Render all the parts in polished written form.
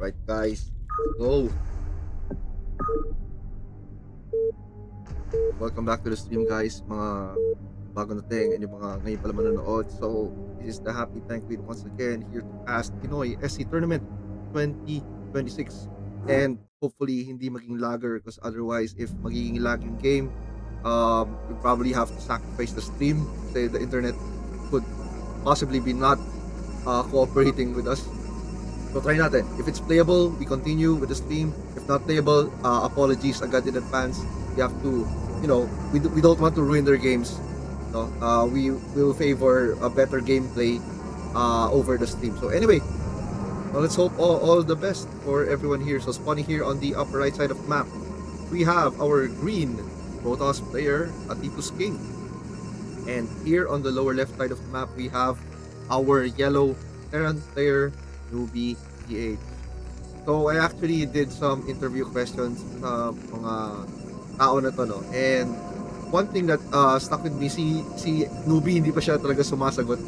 Alright guys, let's go. Welcome back to the stream guys, mga bago nating and yung mga ngayon pala manonood. So, this is the Happy Tank Queen once again here to cast Pinoy SC Tournament 2026. And hopefully hindi maging lagger, because otherwise if magiging lag yung game, we probably have to sacrifice the stream kasi the internet could possibly be not cooperating with us. So try natin. If it's playable, we continue with the stream. If not playable, apologies agad in advance. We have to, we don't want to ruin their games. No, we will favor a better gameplay over the stream. So anyway, well, let's hope all the best for everyone here. So spawning here on the upper right side of the map, we have our green Protoss player, atituskinggg. And here on the lower left side of the map, we have our yellow Terran player, newbie PH. So I actually did some interview questions sa mga tao na to, no? And one thing that stuck with me, si newbie hindi pa siya talaga sumasagot,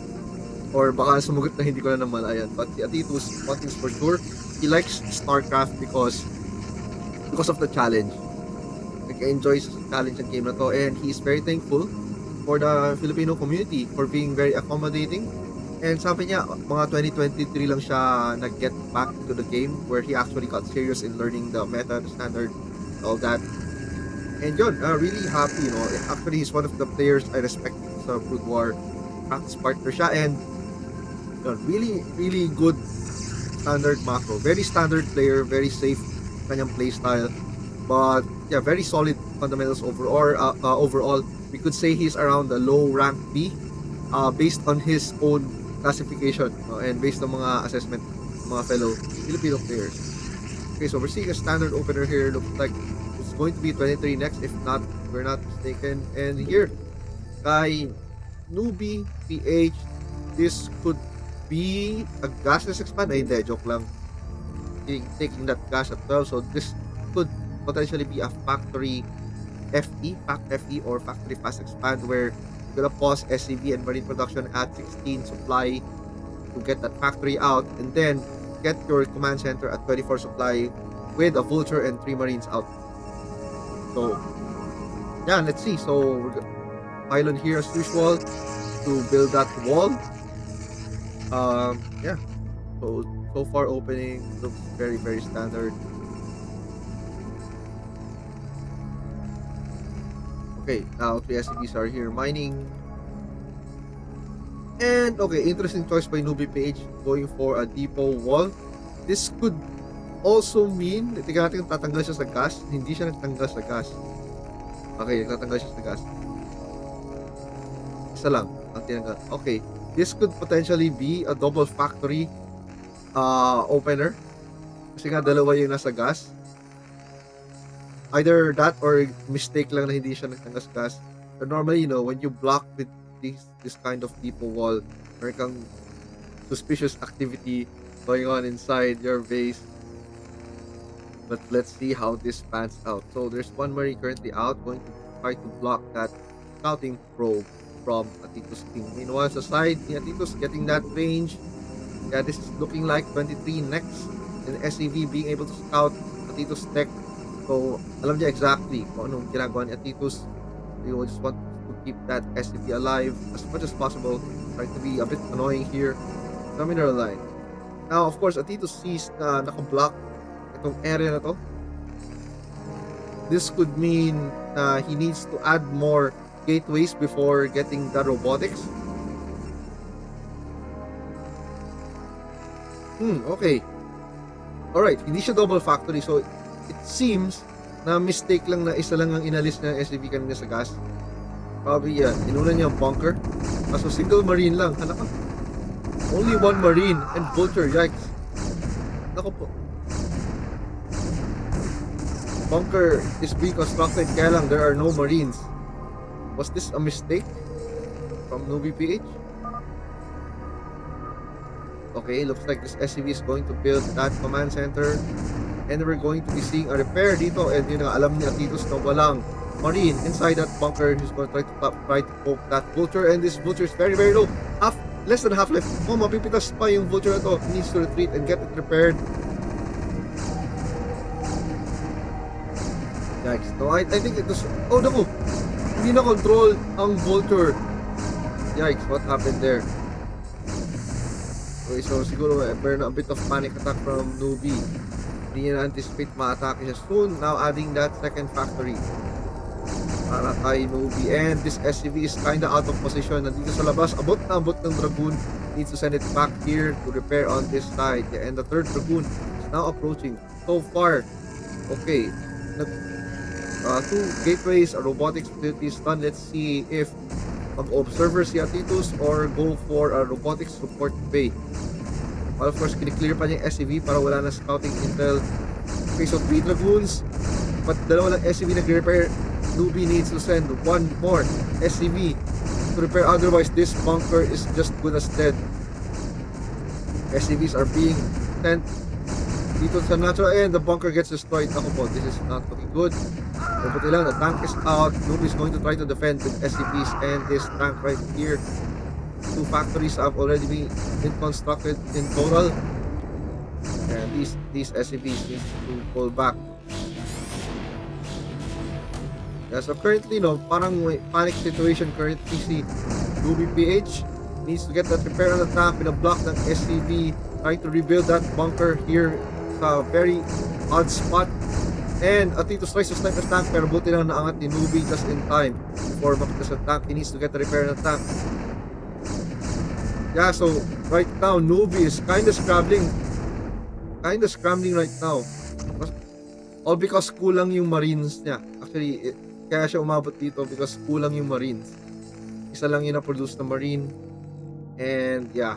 or baka sumagot na hindi ko na namalayan. But si Atitus, one thing's for sure, he likes StarCraft because of the challenge. Like, he enjoys the challenge and game na to, and he's very thankful for the Filipino community for being very accommodating. And sabi niya, mga 2023 lang siya nag-get back to the game, where he actually got serious in learning the meta, the standard, all that. And yun, really happy, Actually, he's one of the players I respect sa Broodwar. Practice partner siya, and yun, really good standard macro. Very standard player, very safe kanyang playstyle. But yeah, very solid fundamentals overall. We could say he's around the low rank B, based on his own classification, and based on mga assessment ng mga fellow Filipino players. Okay, so we're seeing a standard opener here. Looks like it's going to be 23 next, if not, we're not mistaken. And here, kay newbie PH, this could be a gasless expand. Ay, hindi, joke lang. Taking that gas at 12, so this could potentially be a factory FE, or factory fast expand, where gonna pause SCV and marine production at 16 supply to get that factory out, and then get your command center at 24 supply with a vulture and 3 marines out. So yeah, let's see. So we're pylon here as usual to build that wall. Yeah, so far opening looks very standard. Okay, now 3 SCVs are here mining. And okay, interesting choice by Newbie PH going for a depot wall. This could also mean, tingnan natin kung tatanggal siya sa gas. Hindi siya nagtanggal sa gas. Okay, nagtatanggal siya sa gas. Isa lang ang tinanggal. Okay, this could potentially be a double factory opener. Kasi nga dalawa yung nasa gas. Either that or mistake lang na hindi siya nagtanggal sa gas. But normally, you know, when you block with this kind of depot wall, meron kang suspicious activity going on inside your base. But let's see how this pans out. So there's one Marine currently out, going to try to block that scouting probe from atituskinggg. Meanwhile, sa side, ni Atitus getting that range. Yeah, this is looking like 23 next. And SCV being able to scout Atitus tech. So, alam niya exactly kung anong ginagawa ni Atitus. We will just want to keep that SCV alive as much as possible. Trying to be a bit annoying here. The mineral line. Now, of course, Atitus sees na naka-block itong area na to. This could mean he needs to add more gateways before getting the robotics. Okay. Alright, hindi siya double factory. So, it seems na mistake lang na isa lang ang inalis ng SCV kanina sa gas. Probably yan. Inuna niya ang bunker. Kaso single marine lang. Ano ka? Only one marine and vulture. Yikes. Nako po. Bunker is being constructed kaya lang there are no marines. Was this a mistake from Newbie PH? Okay, looks like this SCV is going to build that command center. And we're going to be seeing a repair dito. And yun nga, alam ni Atitus na walang marine inside that bunker. He's going to try to poke that vulture. And this vulture is very, very low. Less than half left. Oh, mapipitas pa yung vulture na to. He needs to retreat and get it repaired. Yikes. No, I think it was... Oh, naku! Hindi na control ang vulture. Yikes, what happened there? Okay, so siguro meron na a bit of panic attack from Newbie. Hindi niya na-anticipate ma-atake siya soon. Now adding that second factory para kay Newbie. And this SCV is kinda out of position. Nandito sa labas, abot na abot ng Dragoon. Needs to send it back here to repair on this side. Yeah, and the third Dragoon is now approaching. So far, okay. Two gateways, a robotics facility is done. Let's see if mag-observer si Atitus or go for a robotics support bay. Well, of course, kiniklear pa niya yung SCV para wala na scouting intel. Okay, so 3 Dragoons, but dalawa lang SCV nag-repair. Newbie needs to send one more SCV to repair, otherwise this bunker is just good as dead. SCVs are being sent dito sa natural and the bunker gets destroyed. Ako po, this is not looking good. Buti lang, the tank is out. Newbie is going to try to defend with SCVs and this tank right here. 2 factories have already been constructed in total. And these SCVs need to pull back. Yeah, so currently, no, parang may panic situation currently si Newbie PH. Needs to get that repair on the tank, pinablock ng SCV, trying to rebuild that bunker here sa very odd spot. And Atitus tries to snipe the tank, pero buti lang naangat ni Newbie just in time before makita sa tank. He needs to get the repair on the tank. Yeah, so right now Newbie is kinda scrambling right now. All because kulang yung marines niya. Actually, kaya siya umabot dito because kulang yung marines. Isa lang yung na-produce na marine. And yeah,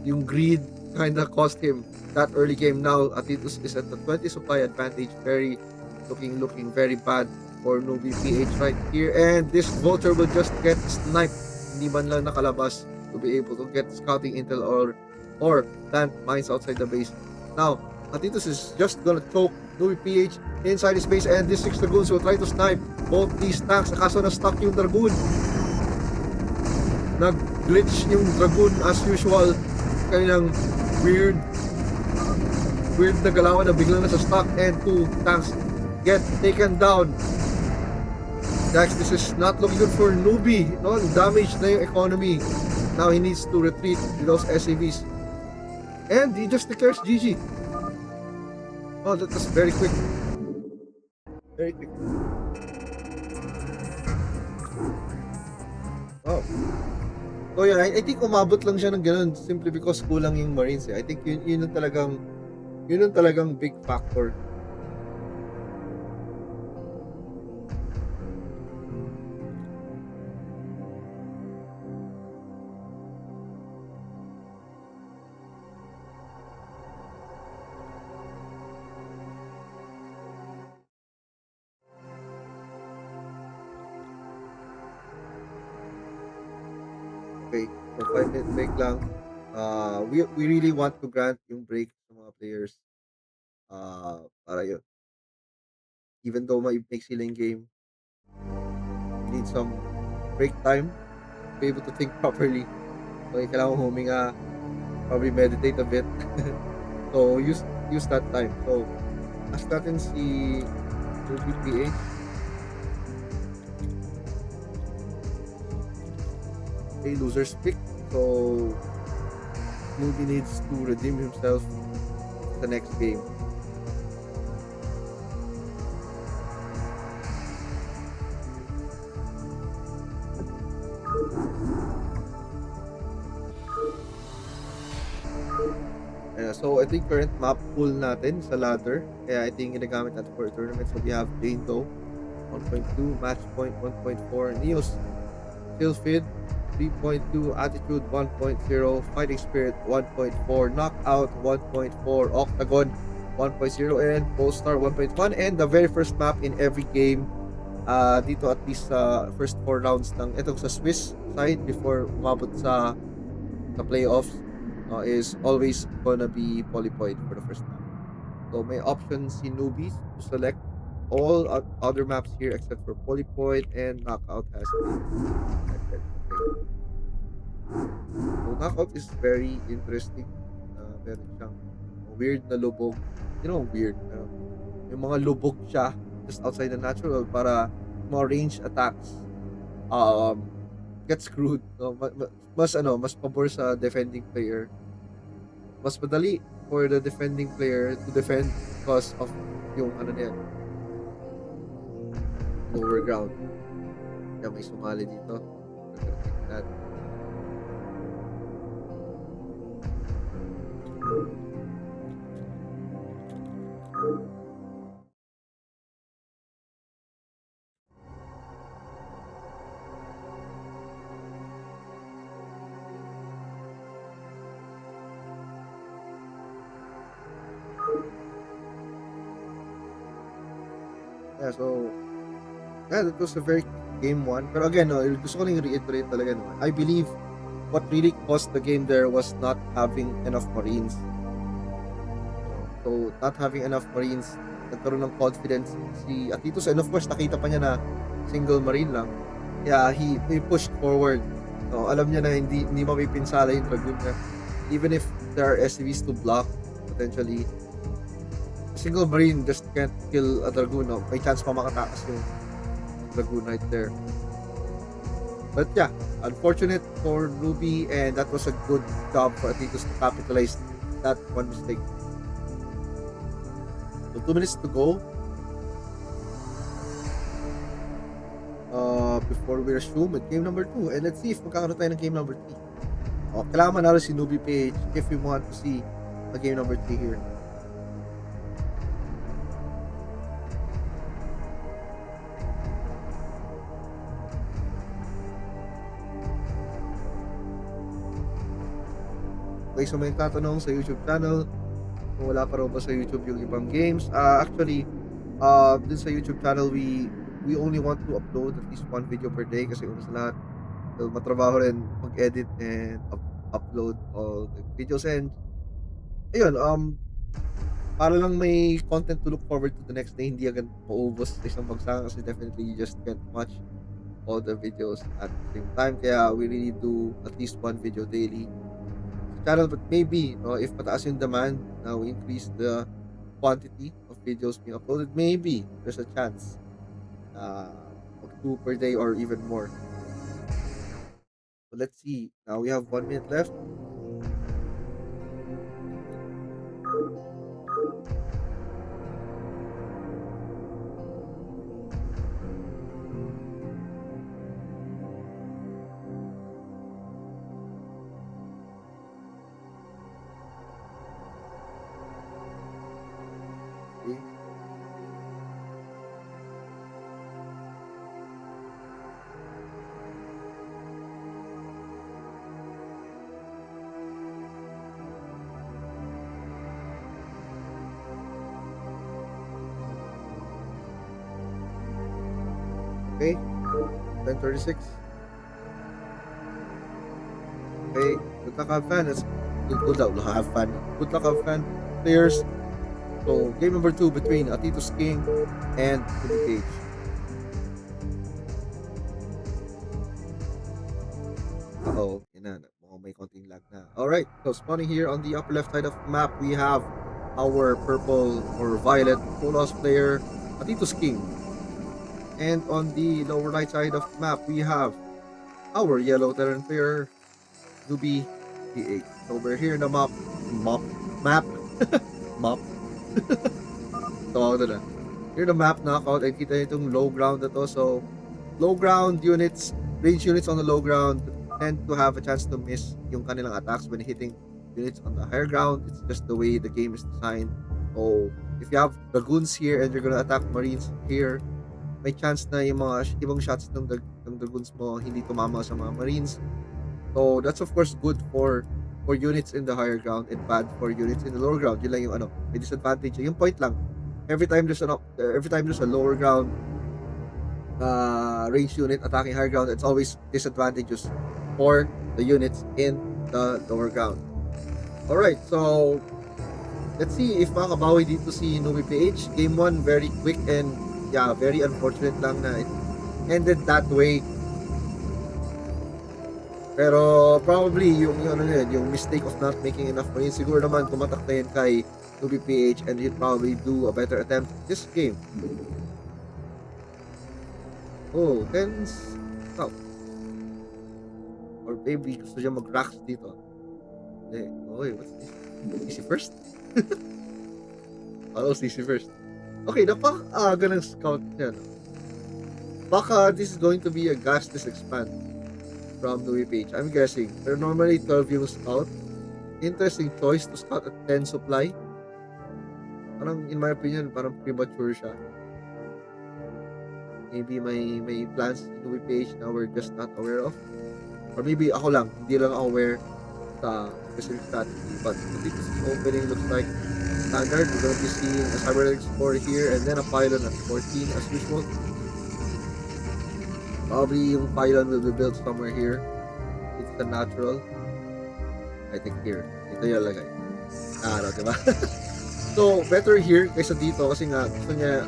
yung greed kinda cost him that early game. Now Atitus is at the 20 supply advantage. Looking very bad for Newbie PH right here. And this vulture will just get sniped. Hindi man lang nakalabas to be able to get scouting intel or plant mines outside the base. Now Atitus is just gonna choke Newbie PH inside his base, and these 6 Dragoons will try to snipe both these tanks. Kaso na-stuck yung Dragoon. Nag-glitch yung Dragoon as usual. Kanilang weird na galawan na biglang nasa stock, and 2 tanks get taken down. Guys, this is not looking good for Newbie. No, damage na yung economy. Now he needs to retreat with those SCVs. And he just declares GG. Oh, that was very quick. Very quick. Oh. So yun, I think umabot lang siya ng gano'n simply because kulang yung Marines, eh. I think yun yung talagang big factor. Okay, so 5-minute break lang. We really want to grant yung break sa mga players, para yun, even though may sila yung game, you need some break time to be able to think properly. So, kailangan mo huminga, probably meditate a bit. So, use that time. So, ask natin si Ruby PH. Okay, loser's pick. So, Ruby needs to redeem himself the next game. So, ito yung current map pool natin sa ladder. Kaya ito yung ginagamit natin for tournament. So, we have Jane Doe, 1.2, Match Point 1.4, Neos, Sylphid 3.2, Attitude 1.0, Fighting Spirit 1.4, Knockout 1.4, Octagon 1.0, and Polestar 1.1. And the very first map in every game, dito at least sa first 4 rounds ng ito sa Swiss side before umabot sa playoffs, is always gonna be Polypoid for the first map. So may options si newbies to select all other maps here except for Polypoid, and Knockout has been selected. Okay. So Knockout is very interesting. Meron siyang weird na lubog. You know, weird. Yung mga lubog siya just outside the natural para mga range attacks um get screwed. No? Mas pabor sa defending player. Mas madali for the defending player to defend because of yung ano na yan, lower ground. Kaya may sumali dito. We're gonna take that. Yeah, so yeah, that was a very quick game one. Pero again, no, gusto ko lang reiterate talaga naman. I believe what really cost the game there was not having enough Marines. So, not having enough Marines, nagkaroon ng confidence si Atitus. And of course, nakita pa niya na single Marine lang. Kaya he pushed forward. No, alam niya na hindi mapipinsala yung Dragoon niya. Even if there are SCVs to block, potentially, a single Marine just can't kill a Dragoon. No? May chance pa makatakas yung Dragoon right there. But yeah, unfortunate for Ruby, and that was a good job for Atitus to capitalize that one mistake. So 2 minutes to go. Before we resume with game number 2. And let's see if magkakaroon tayo ng game number 3. Kailangan manalo si Newbie Page if we want to see a game number 3 here. Okay, so may tatanong sa YouTube channel kung wala pa raw ba sa YouTube yung ibang games. Actually, dun sa YouTube channel, we only want to upload at least 1 video per day kasi una sa lahat, matrabaho rin mag-edit and upload all the videos. And ayun, para lang may content to look forward to the next day, hindi agad maubos sa isang bagsakan kasi definitely you just can't watch all the videos at the same time. Kaya we really do at least 1 video daily sa channel. But maybe, if mataas yung demand, now we increase the quantity of videos being uploaded, maybe there's a chance of 2 per day or even more. So let's see. Now we have 1 minute left. Okay, 10:36. Okay, good luck, have fun. Good luck, have fun. Good luck, have fun, players. So, game number 2 between atituskinggg and Page. Uh-oh, yun na, mukhang may konting lag na. Alright, so spawning here on the upper left side of the map, we have our purple or violet Protoss player, atituskinggg. And on the lower right side of the map, we have our yellow Terran player, Newbie PH. So we're here in the map, map, map. Tawag na. Here the map knockout, and kita itong low ground na to. So, low ground units, range units on the low ground tend to have a chance to miss yung kanilang attacks when hitting units on the higher ground. It's just the way the game is designed. So, if you have dragoons here and you're gonna attack marines here, may chance na yung mga ibang shots ng dragoons mo hindi tumama sa mga marines. So, that's of course good for units in the higher ground and bad for units in the lower ground. Yun lang yung may disadvantage. Yung point lang, every time there's a lower ground range unit attacking higher ground, it's always disadvantageous for the units in the lower ground. Alright, so let's see if makakabawi dito si Newbie PH. Game 1, very quick and yeah, very unfortunate lang na it ended that way. Pero probably yung mistake of not making enough marines, siguro naman tumatak na yun kay Newbie PH and he'll probably do a better attempt this game. Oh, 10 stop. Or maybe gusto niya mag-racks dito. Okay, what's this? CC first? CC first. Okay, napaka-aga ng scout niya. No? Baka this is going to be a gasless expand from Newbie PH. I'm guessing. Pero normally 12 yung scout. Interesting choice to scout at 10 supply. Parang, in my opinion, parang premature siya. Maybe may plans in Newbie PH na we're just not aware of. Or maybe ako lang, hindi lang ako aware sa specific strategy. But this opening looks like standard. We're going to be seeing a Cybernetic Spore here and then a pylon at 14 as usual. Probably yung pylon will be built somewhere here. It's the natural. I think here. Ito yung lagay. Diba? So, better here kaysa dito kasi nga gusto niya,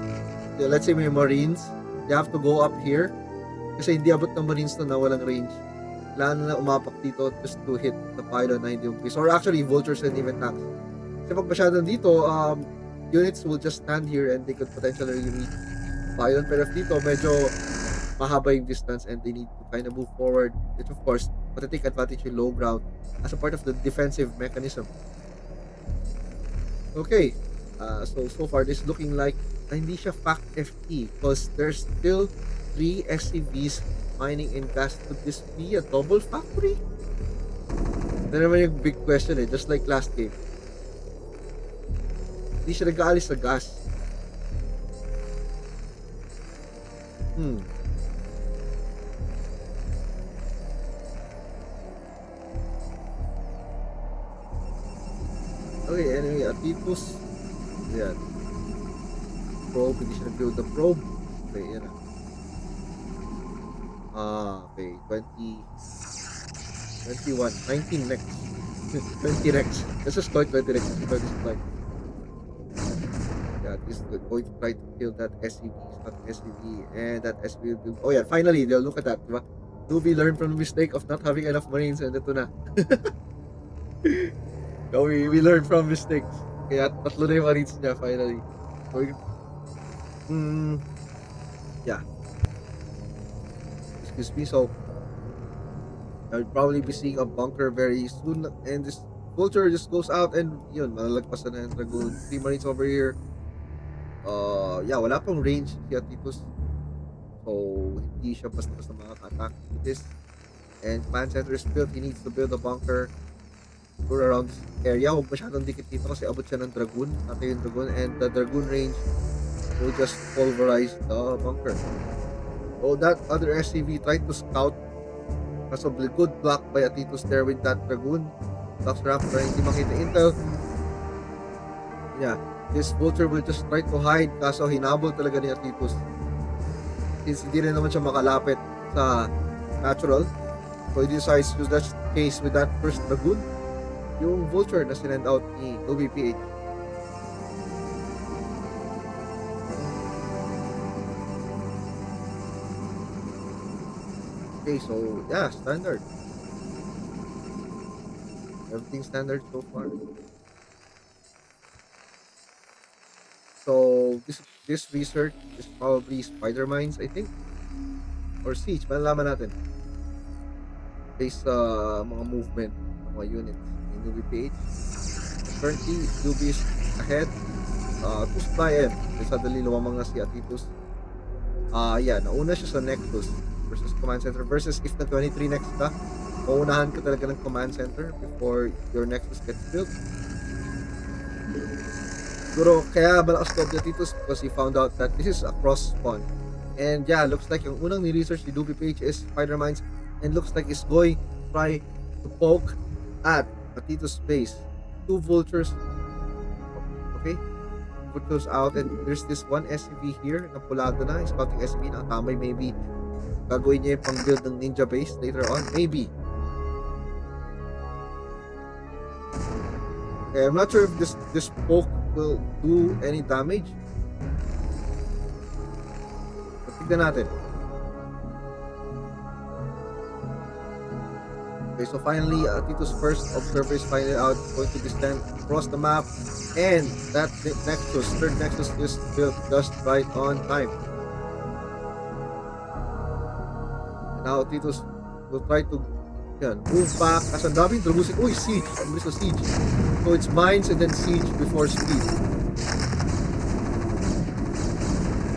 let's say may marines, you have to go up here kasi hindi abot ng marines na walang range. Kailangan na umapak dito just to hit the pylon na hindi umpis. Or actually, vultures and even tanks. Kasi pag masyadong dito, units will just stand here and they could potentially meet pylon. Pero if dito, medyo mahaba yung distance and they need to kind of move forward, which of course take advantage in low ground as a part of the defensive mechanism. Okay, so far this is looking like hindi siya fact FT because there's still 3 SCVs mining in gas. Could this be a double factory? Ito naman yung big question just like last game. Hindi siya nag-aalis sa gas. Okay, anyway, Atitus. Ayan. Probe, hindi siya nag-build the probe. Okay, yan na. Okay, 20, 21, 19 next. 20 next. Let's just start 20 next. Yeah, this is going to try to kill that SCV. It's not SCV. And that SCV will do. Oh yeah, finally, they'll look at that, diba? Newbie learned from the mistake of not having enough marines and ito na. So we learned from mistakes. Kaya tatlo na yung marines niya finally. So, yeah. Excuse me. So I'll probably be seeing a bunker very soon. And this vulture just goes out and yun, malalagpasan na yung dragoon. 3 marines over here. Yeah, wala pang range si Atitus. So hindi siya basta-basta makaka-attack with this. And command center is built. He needs to build a bunker around this area. Huwag masyadong dikit dito kasi abot siya ng dragoon. Natin yung dragoon and the dragoon range will just pulverize the bunker. So that other SCV tried to scout. Kaso good block by Atitus there with that dragoon. Box ramp para hindi makita intel. Yeah, this vulture will just try to hide kaso hinabol talaga ni Atitus. since hindi rin naman siya makalapit sa natural. So he decides to that case with that first dragoon, yung vulture na sinend out ni OBPH. Okay, so yeah, standard. Everything standard so far. So this research is probably spider mines, I think, or siege. Malalaman natin based sa mga movement ng mga units in UBPH. Currently, UB is ahead. To supply end. Suddenly lumamang na si Atitus. Yeah, nauna siya sa Nexus versus Command Center. Versus if na 23 next ka, maunahan ka talaga ng Command Center before your Nexus gets built. Siguro kaya malakas loob ni Atitus because he found out that this is a cross spawn. And yeah, looks like yung unang ni-research ni UBPH is spider mines, and looks like he's going to try to poke at Atitus' base. 2 vultures. Okay? Vultures out, and there's this one SCV here na pulado na, scouting SCV na tamay. Maybe gagawin niya yung pang-build ng ninja base later on. Maybe. Okay, I'm not sure if this poke will do any damage. But tignan natin. Okay, so finally, Tito's first observer is finally out, going to descend across the map, and that Nexus, third Nexus, is built just right on time. And now Tito's will try to move back. As ang daming dragusin. Uy, siege! Ang bilis na siege. So it's mines and then siege before speed.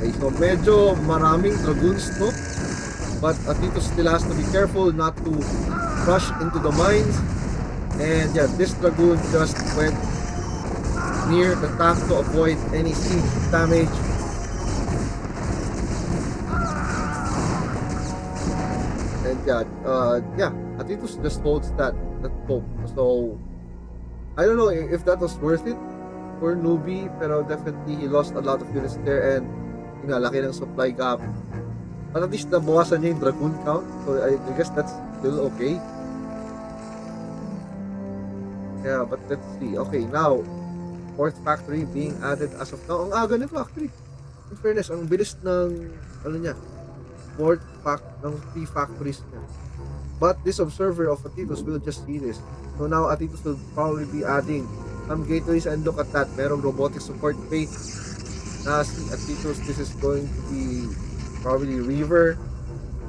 Okay, so medyo maraming dragoons to. But Tito still has to be careful not to rush into the mines. And yeah, this dragoon just went near the tank to avoid any siege damage. And yeah, Atitus just holds that poke. So I don't know if that was worth it for newbie, pero definitely he lost a lot of units there, and yun nga, laki ng supply gap. But at least nabawasan niya yung dragoon count, so I guess that's still okay. Yeah, but let's see. Okay, now, 4th factory being added as of now. Ang aga ng factory. In fairness, ang bilis ng, ano niya, 4th ng 3 factories niya. But this observer of Atitus will just see this. So now, Atitus will probably be adding some gateways, and look at that. Merong robotic support bay. Na si Atitus, this is going to be probably river.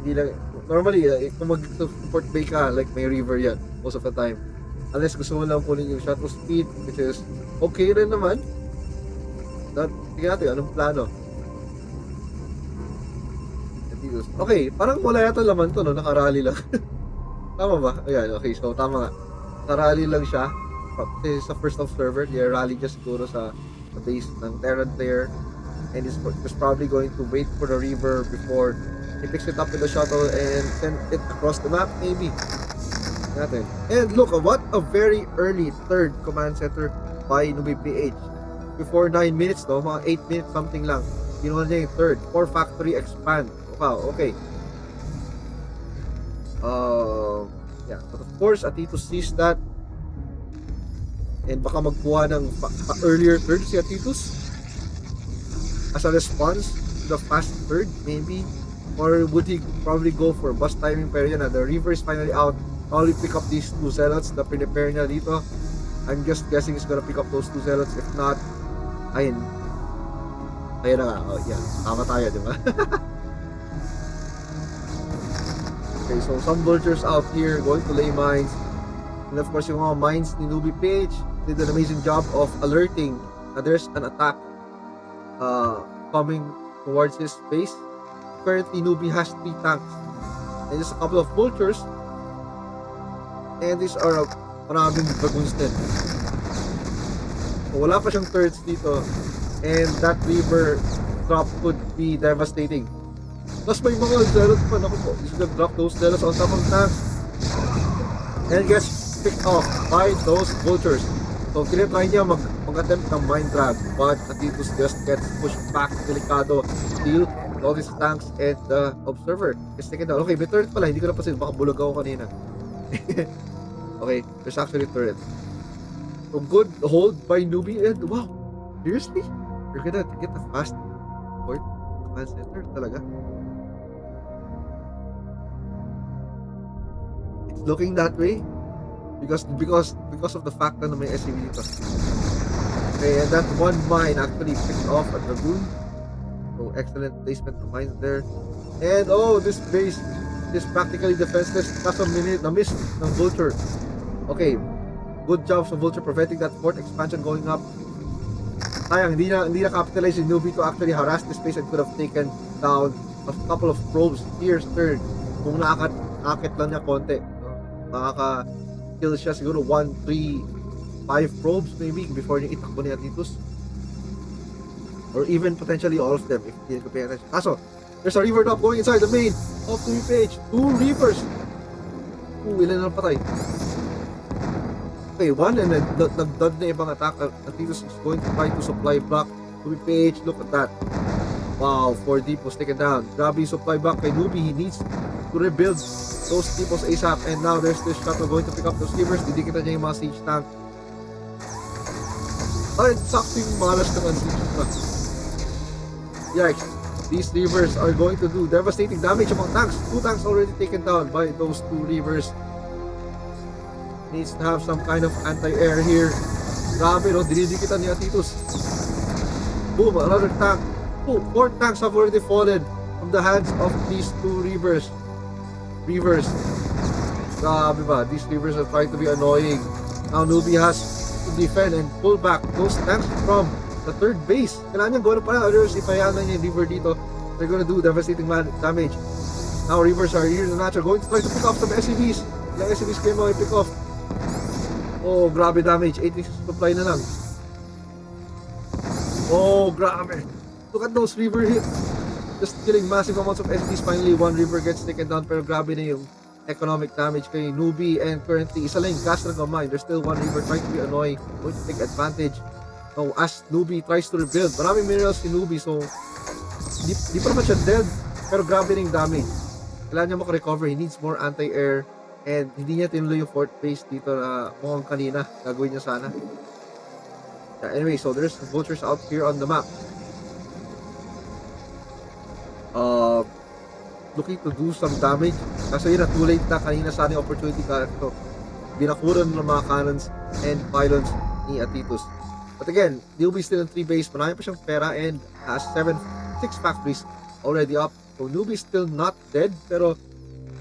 Hindi lang, normally, kung mag-support bay ka, like may river yan, most of the time. Unless gusto mo lang kunin yung shuttle speed, which is okay rin naman. Tingnan natin, anong plano? Okay, parang wala yata laman to, no? Nakarally lang. Tama ba? Ayan, okay, so tama nga. Nakarally lang siya. Kasi sa first observer, they rally just siguro sa base ng Terran player. And he's probably going to wait for the river before he picks it up with the shuttle and send it across the map, maybe. Natin. And look, what a very early third command center by UBPH. Before 9 minutes, no? Mga 8 minutes something lang. Ginawa niya yung third. 4 factory expand. Wow, okay. Yeah, but of course, Atitus sees that. And baka magkuha ng earlier third si Atitus as a response to the fast third, maybe. Or would he probably go for bus timing? Pero yun na, the river is finally out. Probably pick up these 2 zealots na prepare niya dito. I'm just guessing he's gonna pick up those 2 zealots. If not, ayun na nga. Oh, yeah. Tama tayo, di ba? Okay, so some vultures out here going to lay mines. And of course, yung mga mines ni Newbie Page did an amazing job of alerting that there's an attack coming towards his base. Currently, Newbie has 3 tanks and just a couple of vultures. And these are maraming dragoons din. So, wala pa siyang turrets dito. And that river drop could be devastating. Plus may mga zealots pa. Naku po, he's gonna drop those zealots on top of tanks. And gets picked off by those vultures. So tinitry niya mag-attempt ng mine drag. But Atitus just gets pushed back. Delikado. Still all these tanks and the observer is taken down. Okay, may turret pala. Hindi ko napansin. Baka bulog ako kanina. Okay, there's actually a turret. So good hold by newbie and wow, seriously? You're gonna get a fast port command center talaga? It's looking that way because of the fact na may SCV dito. Okay, and that one mine actually picked off a dragoon. So excellent placement of mines there. And oh, this base is practically defenseless. Kaso na-miss ng Vulture. Okay, good job sa Vulture preventing that fort expansion going up. Sayang, hindi na capitalize yung newbie to actually harass this base and could have taken down a couple of probes here sa third. Kung nakakit lang niya konti. Makaka-kill siya siguro 1, 3, 5 probes maybe before niya itakbo ni Atitus. Or even potentially all of them if hindi ko pay attention. Kaso, there's a river drop going inside the main of the page. 2 reavers. Ilan na patay. Okay, one and then nagdod na ibang attack. Atitus is going to try to supply block to PH. Look at that. Wow, 4 depots taken down. Grabe yung supply block kay Newbie. He needs to rebuild those depots ASAP. And now there's this shuttle going to pick up those rivers. Didikitan niya yung mga siege tank. Ay, sakto yung malas naman siege tank. Yikes. These rivers are going to do devastating damage among tanks. 2 tanks already taken down by those 2 rivers. Needs to have some kind of anti-air here. Grabe, no? Dinidikitan ni Atitus. Boom, another tank. 4 tanks have already fallen from the hands of these 2 reavers. Grabe ba? These reavers are trying to be annoying. Now Newbie has to defend and pull back those tanks from the third base. Kailangan niyang gawin pa lang. Otherwise, if hayaan na niya yung reaver dito, they're gonna do devastating damage. Now reavers are here in the natural, going to try to pick off some SCVs. Ilang SCVs kayo mga i-pick off. Oh, grabe damage. 86 supply na lang. Oh, grabe. Look at those river hits. Just killing massive amounts of SCVs. Finally, 1 river gets taken down. Pero grabe na yung economic damage kay Newbie. And currently, isa lang yung gas na mine. There's still 1 river trying to be annoying. Going to take advantage. Now, as Newbie tries to rebuild. Maraming minerals si Newbie. So, di pa naman siya dead. Pero grabe na yung damage. Kailangan niya makarecover. He needs more anti-air. And hindi niya tinuloy yung fort base dito na mukhang kanina. Gagawin niya sana. Yeah, anyway, so there's vultures out here on the map. Looking to do some damage. Kasi yun na, too late na. Kanina sana yung opportunity ka ito. Binakuran ng mga cannons and pylons ni Atitus. But again, Newbie still in 3 base. Marami pa siyang pera and has 6 factories already up. So Newbie still not dead. Pero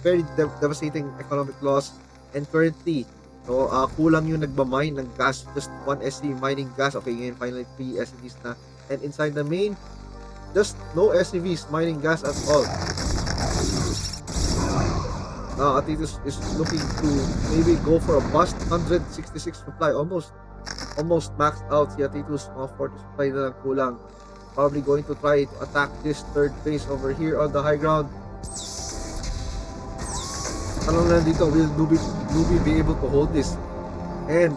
very devastating economic loss. And currently, so kulang yung nagmamine ng gas. Just 1 SC mining gas. Okay, ngayon finally 3 SCVs na. And inside the main, just no SCVs mining gas at all. Now Atitus is looking to maybe go for a bust. 166 supply, almost maxed out si Atitus. Mga 40 supply na lang kulang. Probably going to try to attack this third base over here on the high ground. Tanong lang dito, will Newbie be able to hold this? And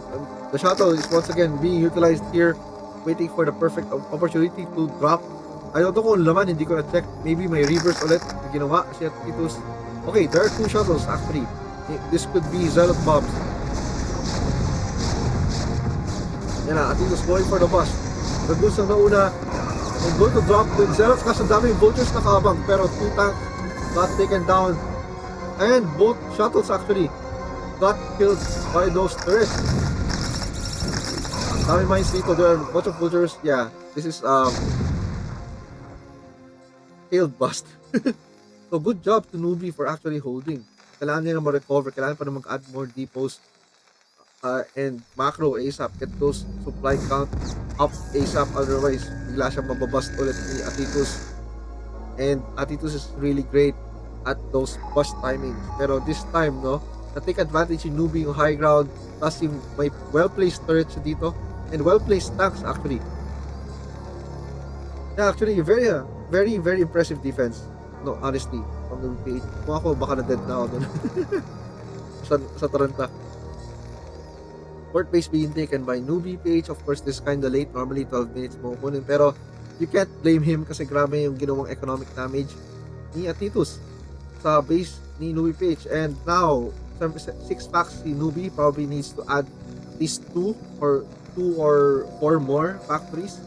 the shuttle is once again being utilized here, waiting for the perfect opportunity to drop. I don't know kung laman, hindi ko na-check. Maybe may reverse ulit na ginawa si Atitus. Okay, there are 2 shuttles actually. This could be Zealot bombs. Yan na, Atitus going for the bust. The goods ang nauna. I'm going to drop with Zealots kasi dami yung vultures nakabang. Pero 2 tanks got taken down. And both shuttles actually got killed by those turrets. Dami mines dito. There are a bunch of vultures. Yeah, this is failed bust. So good job to Newbie for actually holding. Kailangan niya na ma-recover. Kailangan pa na mag-add more depots. And macro ASAP. Get those supply count up ASAP. Otherwise, bigla siya mababust ulit ni Atitus. And Atitus is really great at those bust timings. Pero this time, no, na-take advantage yung Newbie yung high ground. Plus yung may well-placed turrets dito. And well-placed tanks actually. Yeah, actually, very, very impressive defense. No, honestly, from the page. Kung ako, baka na-dead na ako dun. sa Taranta. Fort base being taken by Newbie PH. Of course, this is kinda late. Normally, 12 minutes mo kunin. Pero, you can't blame him kasi grabe yung ginawang economic damage ni Atitus sa base ni Newbie Page. And now, 6 packs si Newbie probably needs to add at least 2 or 4 more factories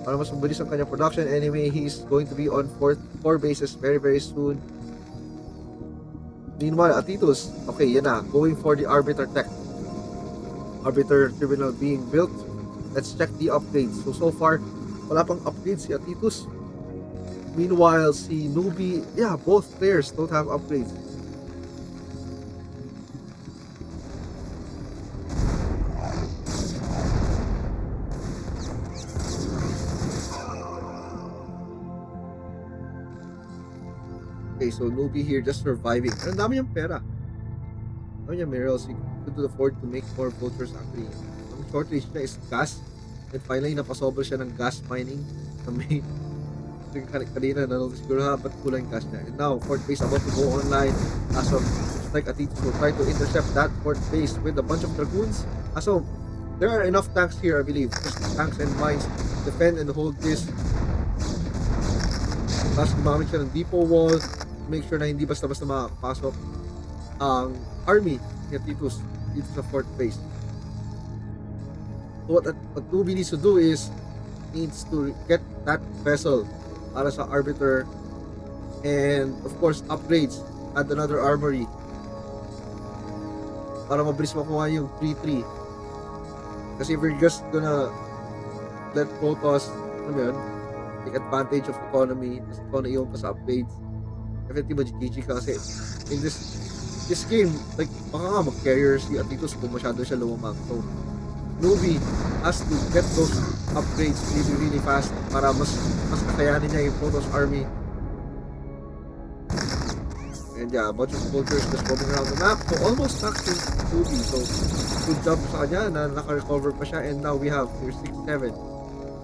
para mas mabilis ang kanyang production. Anyway, he's going to be on 4 bases very very soon. Meanwhile, Atitus, okay, yan na, going for the Arbiter tech. Arbiter terminal being built. Let's check the upgrades. So far, wala pang upgrades si Atitus. Meanwhile, si Newbie, yeah, both players don't have upgrades. Okay, so Newbie here just surviving. Ang dami niyang pera. Ang dami niyang minerals. He could afford to make more vultures actually. Ang shortage niya is gas. And finally, napasobra siya ng gas mining na may kanina nanonood siguro ba't kulang gas niya. And now, 4th base about to go online. As of, looks like Atitus will try to intercept that 4th base with a bunch of dragoons. So, there are enough tanks here, I believe. Just tanks and mines defend and hold this. Tapos gumamit siya ng depot wall. Make sure na hindi basta-basta makapasok ang army ni Atitus dito sa 4th base. So what Newbie needs to do is needs to get that vessel para sa Arbiter and of course upgrades, add another armory para mabilis makuha yung 3-3. Kasi if we're just gonna let Protoss, ano yun, take advantage of economy, kasi ikaw na iyon pa sa upgrades, effectively GG ka kasi in this game, like baka nga mag-carrier si Atitus kung masyado siya lumamang. So Newbie has to get those upgrades really fast para mas kakayanin niya yung Protoss army. And yeah, a bunch of vultures just roaming around the map. So almost maxed yung Newbie. So good job sa kanya na naka-recover pa siya. And now we have here 6, 7,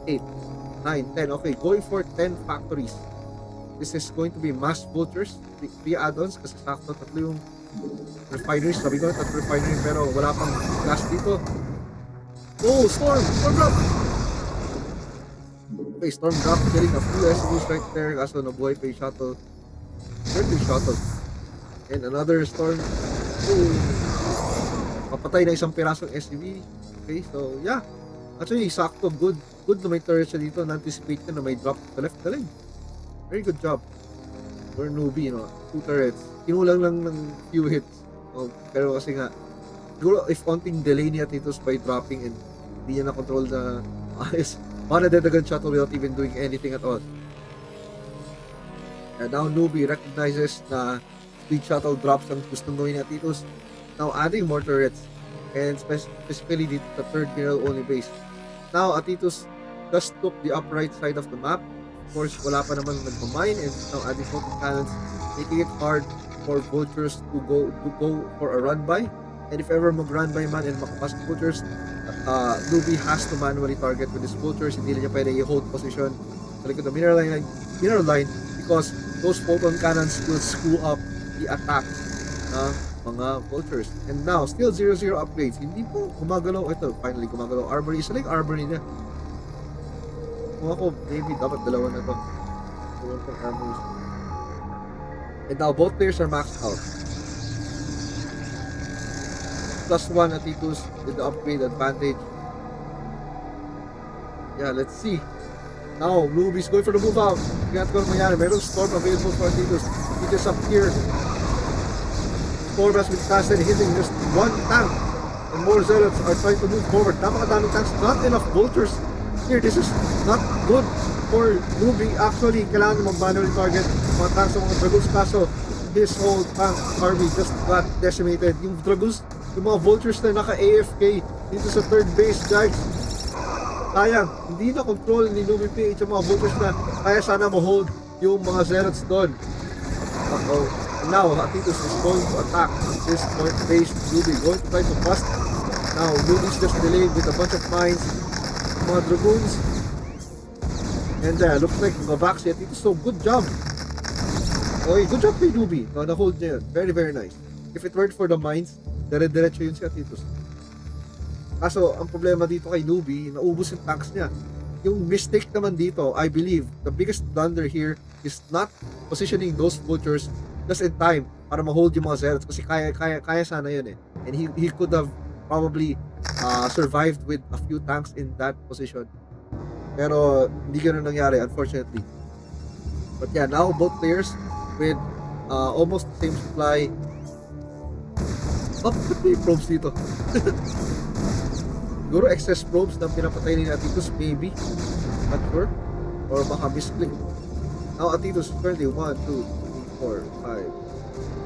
8, 9, 10. Okay, going for 10 factories. This is going to be mass vultures, 3 add-ons kasi sakto 3 yung refineries. Sabi ko, 3 refinery pero wala pang gas dito. Oh, Storm drop! Okay, Storm drop, killing a few SCVs right there kaso nabuhay pa yung shuttle. Very shuttle. And another Storm. Oh, papatay na isang pirasong SCV. Okay, so yeah. Actually, sakto, good na may turret siya dito. Na-anticipate na may drop sa left galing. Very good job for Newbie, 2 turrets. Kinulang lang ng few hits. Pero kasi nga, siguro if konting delay niya Atitus by dropping and hindi niya na-control na ayos, baka nadadagan shuttle without even doing anything at all. And now Newbie recognizes na speed shuttle drops ang gustong gawin ni Atitus. Now adding more turrets and specifically dito sa 3rd mineral only base. Now Atitus just took the upright side of the map. Of course, wala pa naman nagmamine and now adding floating cannons, making it hard for vultures to go for a run by. And if ever mag-run by man and makapasok vultures, Newbie has to manually target with his vultures. Hindi niya pwede i-hold position sa likod ng mineral line because those photon cannons will screw up the attack ng mga vultures. And now, still 0-0 upgrades. Hindi po gumagalaw. Ito, finally gumagalaw. Armory. Isa lang armory niya. Kung ako, maybe dapat dalawa na to. Dalawa pang armories. And now, both players are maxed out. +1 Atitus with the upgrade advantage. Yeah, let's see. Now, Newbie's going for the move out. Tingnan ko naman yan. Mayroong Storm available for Atitus. He just up here. Storm has been casted, hitting just 1 tank. And more Zealots are trying to move forward. Napakadaming tanks. Not enough vultures here. This is not good for Newbie. Actually, kailangan mag-manually target mga tanks sa mga Dragoons. Kaso, his whole tank army just got decimated. Yung Dragoons, yung mga vultures na naka-AFK dito sa 3rd base, guys. Sayang, hindi na control ni Newbie PH yung mga vultures na kaya sana ma-hold yung mga Zealots doon. And now, Atitus is going to attack this 4th base. Newbie going to try to bust. Now, Newbie's just delayed with a bunch of mines, mga Dragoons. And looks like maback si Atitus. So, good job. Okay, good job kay Newbie. Na-hold niya yun. Very, very nice. If it weren't for the mines, dire-diretso yun si Atitus. Kaso, ang problema dito kay Newbie, naubos yung tanks niya. yung mistake naman dito, I believe, the biggest blunder here is not positioning those vultures just in time para ma-hold yung mga zealots kasi kaya sana yun eh. And he could have probably survived with a few tanks in that position. Pero hindi ganun nangyari, unfortunately. But yeah, now both players with almost the same supply. Oh, may probes dito. Siguro excess probes na pinapatay ni Atitus, maybe. Not sure. Or baka misclick. Now Atitus is currently 1, 2, 3, 4,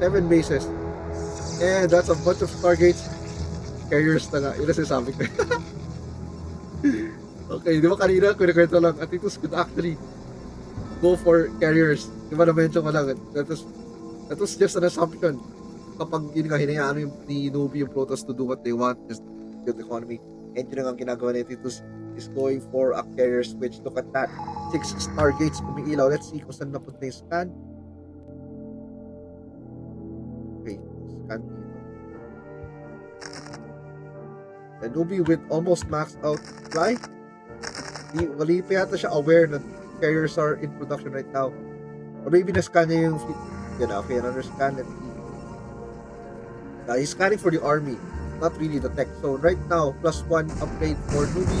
5, 7 bases. And that's a bunch of targets. Carriers na nga. Yun na sinasabi ko. Okay, di ba kanina kwento lang, Atitus could actually go for carriers. Di ba na-mention ko lang, that was just an assumption. Kapag yun nga, hinayaan ni Nubi yung Protoss to do what they want, just build economy. And yun ang ginagawa ni Atitus is going for a carrier switch. Look at that. 6 stargates umiilaw. Let's see kung saan napunta yung scan. Okay, scan dito. And Nubi with almost maxed out supply. Wali pa yata siya aware na carriers are in production right now. Or maybe na-scan niya yung yun na, okay, another scan. Let's see. He's scanning for the army, not really the tech. So right now, +1 upgrade for Nubi.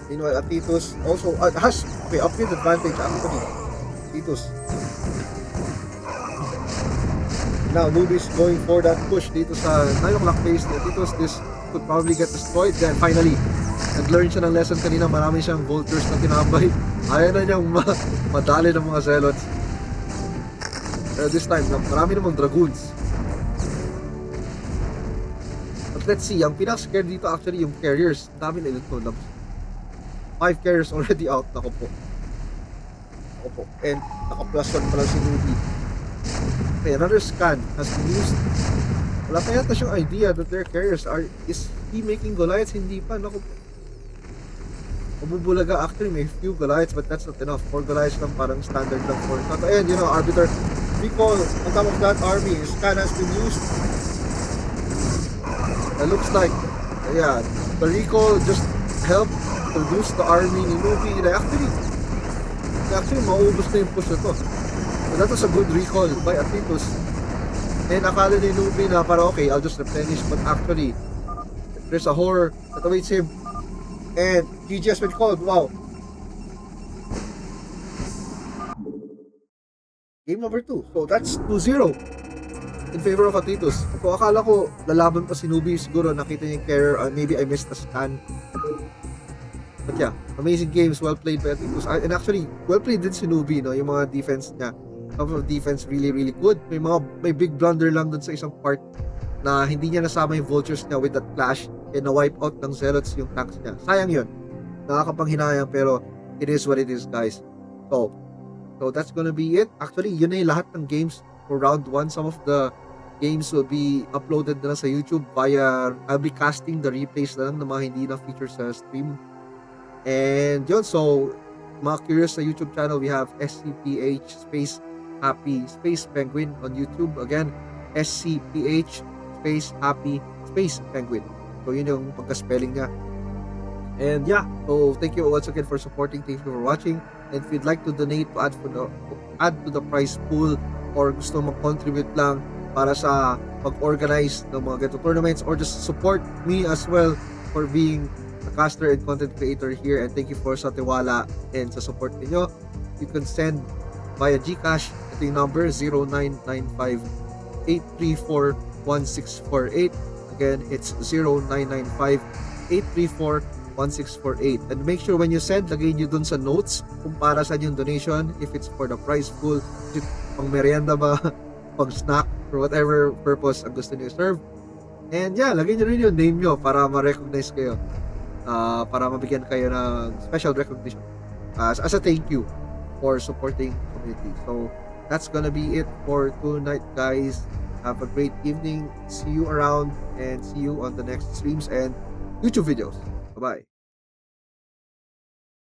Meanwhile, Atitus also has upgrade advantage actually. Atitus. Now Nubi's going for that push dito sa 9 o'clock base ni Atitus. This could probably get destroyed. Then finally, nag-learn siya ng lesson kanina. Marami siyang vultures na tinambay. Ayaw na niyang madali ng mga zealots. Pero this time, marami namang dragoons. But let's see, ang pinaka-scared dito actually yung carriers. Dami na ito. 5 carriers already out. Nako po. And naka+1 pa lang si Nubi. Okay, another scan has been used. Wala pa yata siyang idea that their carriers are... Is he making Goliaths? Hindi pa. Nako po. Mabubulaga actually, may few Goliaths but that's not enough. 4 Goliaths lang parang standard lang for it. And you know, Arbiter, recall on top of that army, scan has been used. It looks like, yeah, the recall just helped reduce the army ni Nubi. Actually, maubos na yung push na to. So that was a good recall by Atitus. And akala ni Nubi na para okay, I'll just replenish. But actually, there's a horror that awaits him. And GG has been called. Wow. Game number 2. So that's 2-0 in favor of Atitus. So akala ko lalaban pa si Nubi. Siguro nakita niya yung carrier. Maybe I missed the scan. But yeah, amazing games. Well played by Atitus. And actually, well played din si Nubi. No? Yung mga defense niya. Some of defense really good. May big blunder lang dun sa isang part na hindi niya nasama yung vultures niya with that clash. And na-wipe out ng zealots yung tanks niya. Sayang yun. Nakakapanghinayang pero it is what it is, guys. So that's gonna be it. Actually, yun na yung lahat ng games for round 1. Some of the games will be uploaded na sa YouTube via... I'll be casting the replays na lang ng mga hindi na feature sa stream. And yun, so mga curious sa YouTube channel, we have SCPH space Happy space Penguin on YouTube. Again, SCPH space Happy space Penguin. So yun yung pagka-spelling niya. And yeah, so thank you once again for supporting. Thank you for watching. And if you'd like to donate to add to the prize pool or gusto mag-contribute lang para sa pag-organize ng mga ganito tournaments or just support me as well for being a caster and content creator here. And thank you for sa tiwala and sa support niyo. You can send via GCash. Ito yung number 0995-834-1648. Again, it's 0995-834-1648. And make sure when you send, lagay nyo dun sa notes kung para saan yung donation, if it's for the prize pool, if pang merienda ba, pang snack, for whatever purpose ang gusto nyo serve. And yeah, lagay nyo rin yung name nyo para ma-recognize kayo. Para mabigyan kayo ng special recognition as a thank you for supporting community. So that's gonna be it for tonight, guys. Have a great evening. See you around and see you on the next streams and YouTube videos. Bye-bye.